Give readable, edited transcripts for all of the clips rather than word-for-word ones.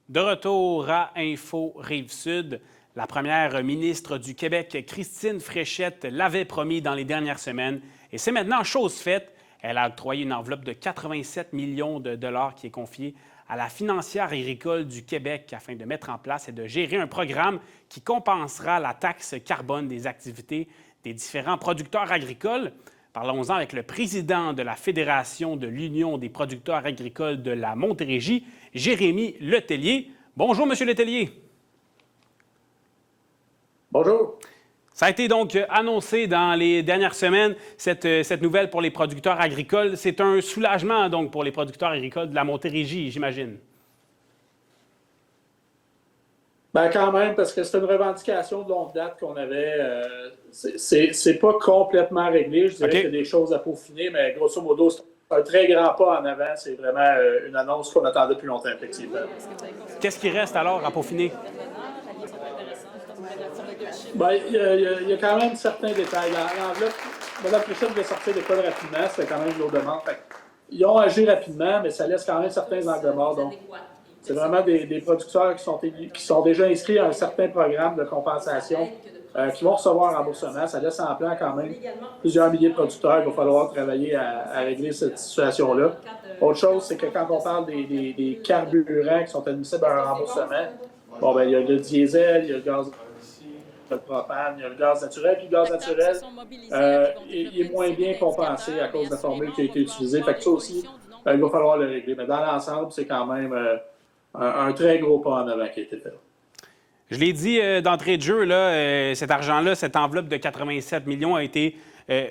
De retour à Info Rive-Sud, la première ministre du Québec, Christine Fréchette, l'avait promis dans les dernières semaines et c'est maintenant chose faite. Elle a octroyé une enveloppe de 87 millions de dollars qui est confiée à la financière agricole du Québec afin de mettre en place et de gérer un programme qui compensera la taxe carbone des activités des différents producteurs agricoles. Parlons-en avec le président de la Fédération de l'Union des producteurs agricoles de la Montérégie, Jérémy Letellier. Bonjour, Monsieur Letellier. Bonjour. Ça a été donc annoncé dans les dernières semaines, cette nouvelle pour les producteurs agricoles. C'est un soulagement donc pour les producteurs agricoles de la Montérégie, j'imagine. Bien, quand même, parce que c'est une revendication de longue date qu'on avait. C'est pas complètement réglé. Je dirais qu'il y a des choses à peaufiner, mais grosso modo, c'est un très grand pas en avant. C'est vraiment une annonce qu'on attendait depuis longtemps, effectivement. Qu'est-ce qui reste alors à peaufiner? Bien, il y a quand même certains détails. L'enveloppe, Mme Fréchette devait sortir d'école rapidement. C'était quand même une lourde demande. Ils ont agi rapidement, mais ça laisse quand même certains angles morts. Donc, c'est vraiment des producteurs qui sont déjà inscrits à un certain programme de compensation qui vont recevoir un remboursement. Ça laisse en plan quand même plusieurs milliers de producteurs. Il va falloir travailler à régler cette situation-là. Autre chose, c'est que quand on parle des carburants qui sont admissibles à un remboursement, bon, ben, il y a le diesel, il y a le gaz, le propane, il y a le gaz naturel. Puis le gaz naturel, il est moins bien compensé à cause de la formule qui a été utilisée. Fait que ça aussi, il va falloir le régler. Mais dans l'ensemble, c'est quand même un très gros pas en avant qui a été fait. Je l'ai dit d'entrée de jeu, là, cet argent-là, cette enveloppe de 87 millions a été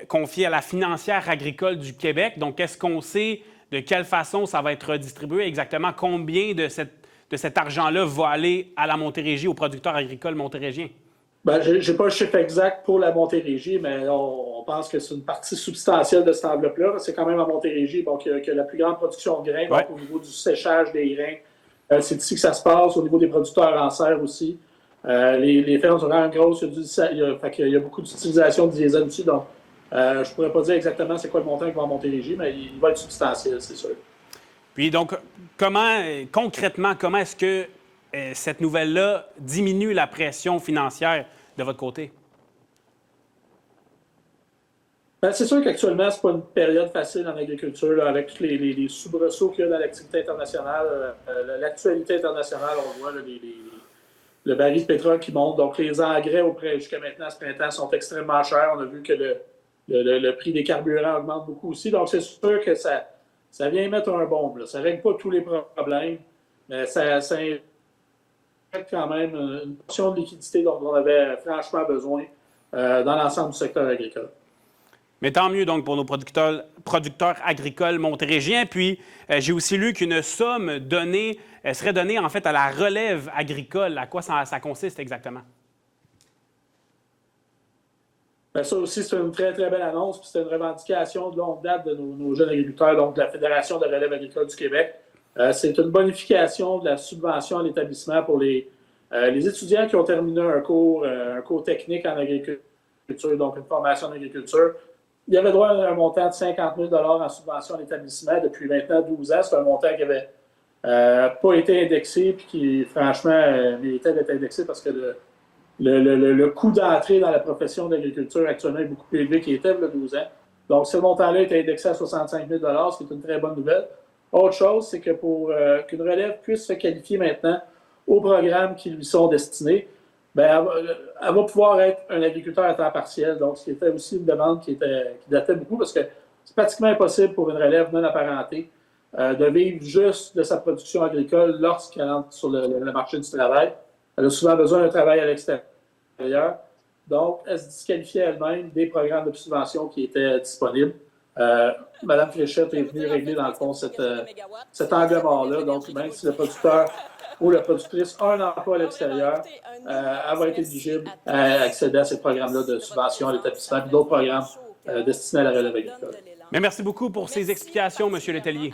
confiée à la financière agricole du Québec. Donc, est-ce qu'on sait de quelle façon ça va être redistribué? Exactement combien de cet argent-là va aller à la Montérégie, aux producteurs agricoles montérégiens? Bien, je n'ai pas le chiffre exact pour la Montérégie, mais on pense que c'est une partie substantielle de cette enveloppe-là. C'est quand même à Montérégie donc, que la plus grande production de grains, donc au niveau du séchage des grains. C'est ici que ça se passe, au niveau des producteurs en serre aussi. Les fermes sont vraiment grosses, il y a beaucoup d'utilisation de diesel aussi, donc je ne pourrais pas dire exactement c'est quoi le montant qui va en Montérégie, mais il va être substantiel, c'est sûr. Puis donc, concrètement, comment est-ce que cette nouvelle-là diminue la pression financière de votre côté? Bien, c'est sûr qu'actuellement, ce n'est pas une période facile en agriculture, là, avec tous les soubresauts qu'il y a dans l'activité internationale. L'actualité internationale, on voit là, le baril de pétrole qui monte. Donc, les engrais jusqu'à maintenant, ce printemps, sont extrêmement chers. On a vu que le prix des carburants augmente beaucoup aussi. Donc, c'est sûr que ça vient mettre un baume. Là. Ça ne règle pas tous les problèmes, mais ça quand même une portion de liquidité dont on avait franchement besoin dans l'ensemble du secteur agricole. Mais tant mieux donc pour nos producteurs agricoles montérégiens. Puis, j'ai aussi lu qu'une somme serait donnée en fait à la relève agricole. À quoi ça consiste exactement? Bien, ça aussi, c'est une très, très belle annonce. Puis c'est une revendication de longue date de nos jeunes agriculteurs, donc de la Fédération de relève agricole du Québec. C'est une bonification de la subvention à l'établissement pour les étudiants qui ont terminé un cours technique en agriculture, donc une formation en agriculture. Il y avait droit à un montant de 50 000 en subvention à l'établissement depuis maintenant 12 ans. C'est un montant qui n'avait pas été indexé puis qui, franchement, méritait d'être indexé parce que le coût d'entrée dans la profession d'agriculture actuellement est beaucoup plus élevé qu'il était il y a 12 ans. Donc, ce montant-là est indexé à 65 000 ce qui est une très bonne nouvelle. Autre chose, c'est que pour qu'une relève puisse se qualifier maintenant aux programmes qui lui sont destinés, bien, elle va pouvoir être un agriculteur à temps partiel. Donc, ce qui était aussi une demande qui datait beaucoup parce que c'est pratiquement impossible pour une relève non apparentée de vivre juste de sa production agricole lorsqu'elle entre sur le marché du travail. Elle a souvent besoin d'un travail à l'extérieur. Donc, elle se disqualifiait elle-même des programmes de subvention qui étaient disponibles. Mme Fréchette est venue régler, dans le fond, cet angle mort-là. Donc, même si le producteur ou la productrice a un emploi à l'extérieur, elle va être éligible à accéder à ces programmes-là de subvention à l'établissement et d'autres programmes destinés à la relève agricole. Mais merci beaucoup pour ces explications, M. Letellier.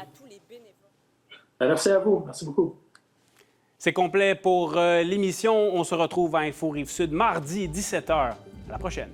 Merci à vous. Merci beaucoup. C'est complet pour l'émission. On se retrouve à Info Rive-Sud mardi 17h. À la prochaine.